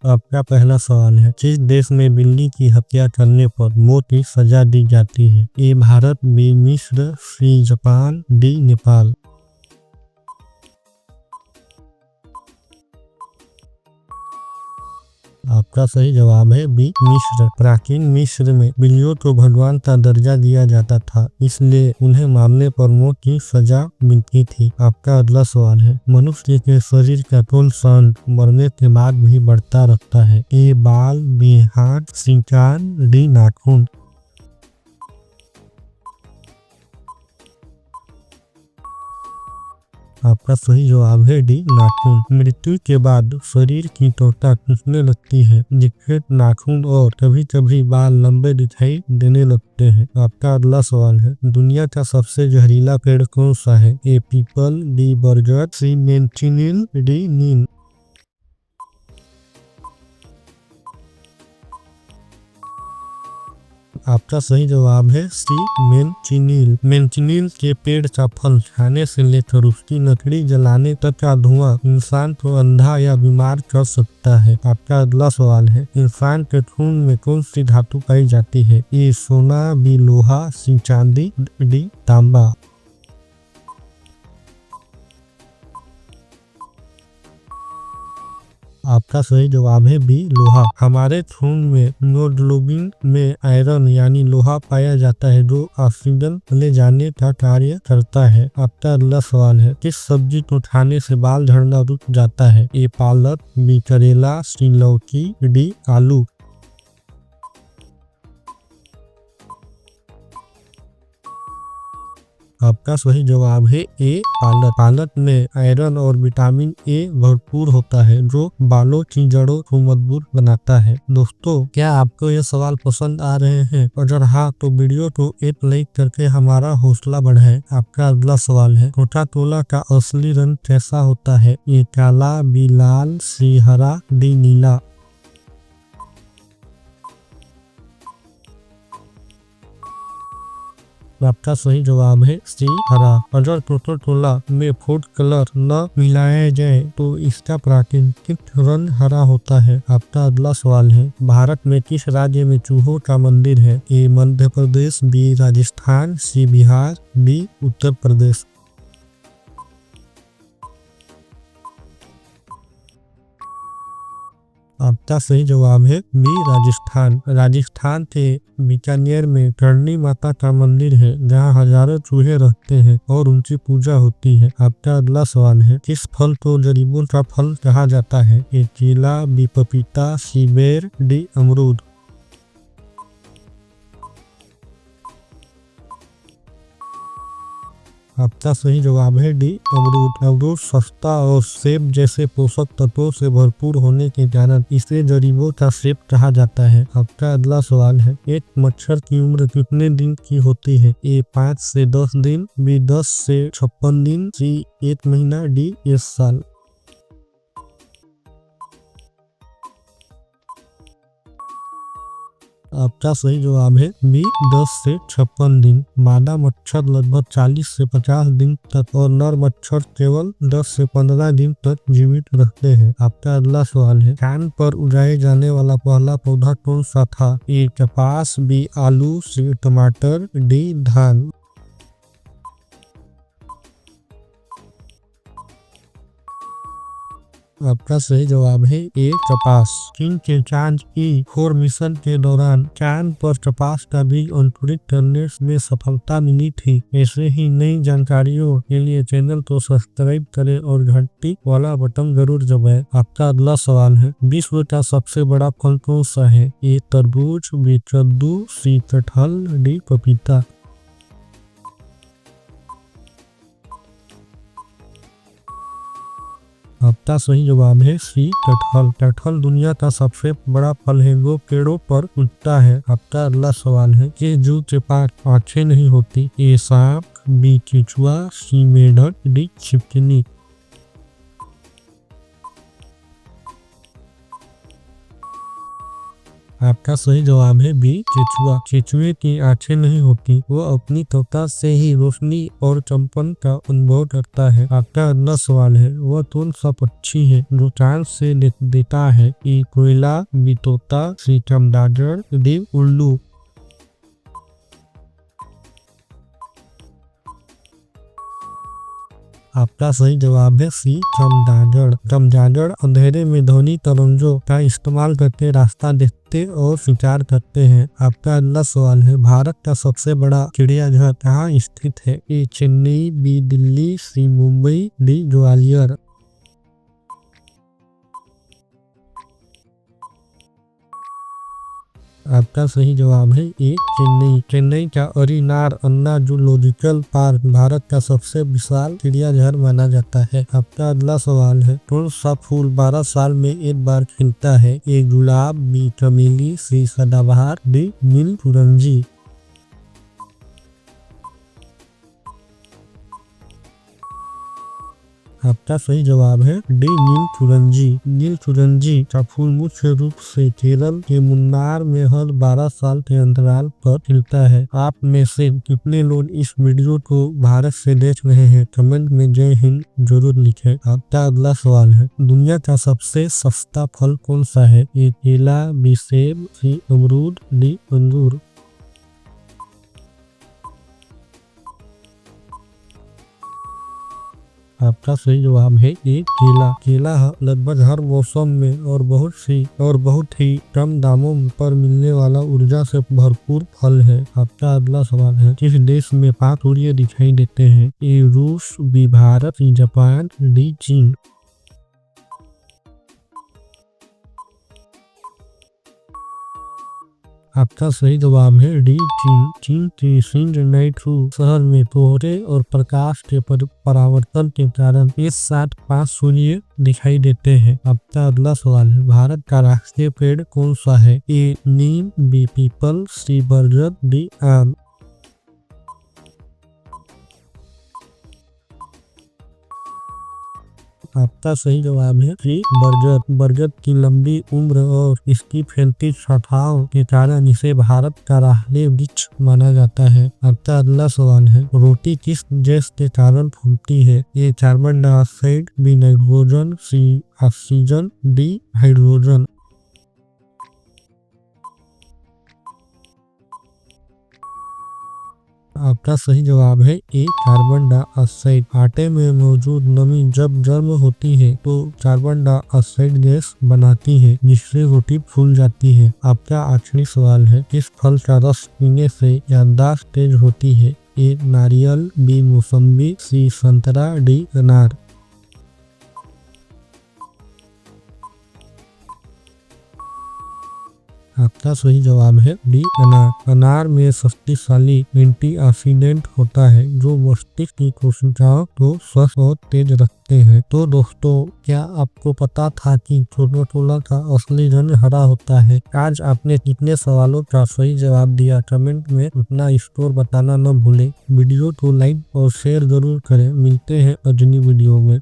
आपका पहला सवाल है, जिस देश में बिल्ली की हत्या करने पर मौत की सजा दी जाती है? ए भारत, बी मिस्र, सी जापान, डी नेपाल। आपका सही जवाब है बी मिस्र। प्राचीन मिस्र में बिल्लियों को भगवान का दर्जा दिया जाता था, इसलिए उन्हें मारने पर मौत की सजा मिलती थी। आपका अगला सवाल है, मनुष्य के शरीर का कौन सा अंग मरने के बाद भी बढ़ता रहता है? ए बाल, बी हाथ, सी कान, डी नाखून। आपका सही जवाब है डी नाखून। मृत्यु के बाद शरीर की त्वचा खिंचने लगती है, जिससे नाखून और कभी कभी बाल लंबे दिखाई देने लगते हैं। आपका अगला सवाल है, दुनिया का सबसे जहरीला पेड़ कौन सा है? ए पीपल, डी बरगद, सी मेंचिनिल, डी नीम। आपका सही जवाब है सी मेंचिनिल। मेंचिनिल के पेड़ का फल खाने से लेकर उसकी लकड़ी जलाने तक का धुआं इंसान को अंधा या बीमार कर सकता है। आपका अगला सवाल है, इंसान के खून में कौन सी धातु पाई जाती है? ए सोना, बी लोहा, सी चांदी, डी तांबा। आपका सही जवाब है बी लोहा। हमारे खून में हीमोग्लोबिन में आयरन यानी लोहा पाया जाता है, जो ऑक्सीजन ले जाने का कार्य करता है। आपका अगला सवाल है, किस सब्जी को खाने से बाल झड़ना रुक जाता है? ए पालक, बी करेला, सी लौकी, डी आलू। आपका सही जवाब है ए पालक। पालक में आयरन और विटामिन ए भरपूर होता है, जो बालों की जड़ों को मजबूत बनाता है। दोस्तों, क्या आपको ये सवाल पसंद आ रहे हैं? अगर हाँ, तो वीडियो को एक लाइक करके हमारा हौसला बढ़ाएं। आपका अगला सवाल है, कोका कोला का असली रंग कैसा होता है? ए काला, बी लाल, सी हरा, डी नीला। आपका सही जवाब है सी हरा। अगर कोका कोला में फूड कलर न मिलाया जाए तो इसका प्राकृतिक रंग हरा होता है। आपका अगला सवाल है, भारत में किस राज्य में चूहों का मंदिर है? ए मध्य प्रदेश, बी राजस्थान, सी बिहार, डी उत्तर प्रदेश। आपका सही जवाब है बी राजस्थान। राजस्थान के बीकानेर में करणी माता का मंदिर है, जहाँ हजारों चूहे रहते हैं और उनकी पूजा होती है। आपका अगला सवाल है, किस फल को गरीबों का फल कहा जाता है? ए केला, बी पपीता, सी बेर, डी अमरूद। आपका सही जवाब है डी अमरूद। अमरूद सस्ता और सेब जैसे पोषक तत्वों से भरपूर होने के कारण इसे गरीबों का सेब कहा जाता है। आपका अगला सवाल है, एक मच्छर की उम्र कितने दिन की होती है? ए 5 से 10 दिन, बी 10 से 56 दिन, सी 1 महीना, डी 1 साल। आपका सही जवाब है बी 10 से 56 दिन। मादा मच्छर लगभग 40 से 50 दिन तक और नर मच्छर केवल 10 से 15 दिन तक जीवित रहते हैं। आपका अगला सवाल है, कान पर उगाए जाने वाला पहला पौधा कौन सा था? ए कपास, बी आलू, सी टमाटर, डी धान। आपका सही जवाब है ए कपास। चीन के चांद ई 4 मिशन के दौरान चांद पर कपास का बीज अंकुरित करने में सफलता मिली थी। ऐसे ही नई जानकारियों के लिए चैनल को सब्सक्राइब करें और घंटी वाला बटन जरूर दबाएं। आपका अगला सवाल है, विश्व का सबसे बड़ा फल कौन सा है? ए तरबूज, बी कद्दू, सी कटहल, डी पपीता। आपका सही जवाब है सी कटहल। कटहल दुनिया का सबसे बड़ा फल है, जो पेड़ों पर उगता है। आपका अगला सवाल है, कि जू के पास आंखें नहीं होती? ए सांप, बी केचुआ, सी मेढक, डी छिपकली। आपका सही जवाब है बी केचुआ। केचुए की आंखें नहीं होती, वो अपनी त्वचा से ही रोशनी और चंपन का अनुभव करता है। आपका अगला सवाल है, वह कौन सा पक्षी है जो चांद से देता है? ई कोयला, बी तोता, सी चमगादड़, डी उल्लू। आपका सही जवाब है सी चमगादड़। चमगादड़ अंधेरे में ध्वनि तरंगों का इस्तेमाल करके रास्ता देखते और शिकार करते हैं। आपका अगला सवाल है, भारत का सबसे बड़ा चिड़ियाघर कहाँ स्थित है? ए चेन्नई, बी दिल्ली, सी मुंबई, डी ग्वालियर। आपका सही जवाब है ए चेन्नई। चेन्नई का अरिनार अन्ना जूलॉजिकल पार्क भारत का सबसे विशाल चिड़ियाघर माना जाता है। आपका अगला सवाल है, कौन सा फूल 12 साल में एक बार खिलता है? ए गुलाब, बी चमेली, सी सदाबहार, डी नीलकुरंजी। आपका सही जवाब है डी नीलकुरंजी। नीलकुरंजी का फूल मुख्य रूप से केरल के मुन्नार में हर 12 साल के अंतराल पर खिलता है। आप में से कितने लोग इस वीडियो को भारत से देख रहे हैं? कमेंट में जय हिंद जरूर लिखें। आपका अगला सवाल है, दुनिया का सबसे सस्ता फल कौन सा है? ए केला, बी सेब, सी अमरूद, डी अंगूर। आपका सही जवाब है ए केला। केला लगभग हर मौसम में और बहुत ही कम दामों पर मिलने वाला ऊर्जा से भरपूर फल है। आपका अगला सवाल है, किस देश में 5 सूर्य दिखाई देते हैं? ए रूस, B Bharat, C Japan, D चीन। आपका सही जवाब है डी चीन। चीन के सिंगनाइटू शहर में कोहरे और प्रकाश के परावर्तन के कारण इस साथ 5 सूर्य दिखाई देते हैं। आपका अगला सवाल है, भारत का राष्ट्रीय पेड़ कौन सा है? ए नीम, बी पीपल, सी बरगद, डी आम। आपका सही जवाब है सी बरगद। बरगद की लंबी उम्र और इसकी फैलती शाखाओं के कारण इसे भारत का राष्ट्रीय वृक्ष माना जाता है। आपका अगला सवाल है, रोटी किस गैस के कारण फूलती है? ए कार्बन डाइऑक्साइड, बी नाइट्रोजन, सी ऑक्सीजन, डी हाइड्रोजन। आपका सही जवाब है ए कार्बन डाइऑक्साइड। आटे में मौजूद नमी जब गर्म होती है तो कार्बन डाइऑक्साइड गैस बनाती है, जिससे रोटी फूल जाती है। आपका आखिरी सवाल है, किस फल का रस पीने से याददाश्त तेज होती है? ए नारियल, बी मौसम्बी, सी संतरा, डी अनार। आपका सही जवाब है डी अनार। अनार में शक्तिशाली एंटीऑक्सीडेंट होता है जो मस्तिष्क की कोशिकाओं को स्वस्थ और तेज रखते हैं। तो दोस्तों, क्या आपको पता था कि कोका-कोला का असली रंग हरा होता है? आज आपने कितने सवालों का सही जवाब दिया? कमेंट में अपना स्कोर बताना न भूलें। वीडियो को लाइक और शेयर जरूर करें। मिलते हैं अगली वीडियो में।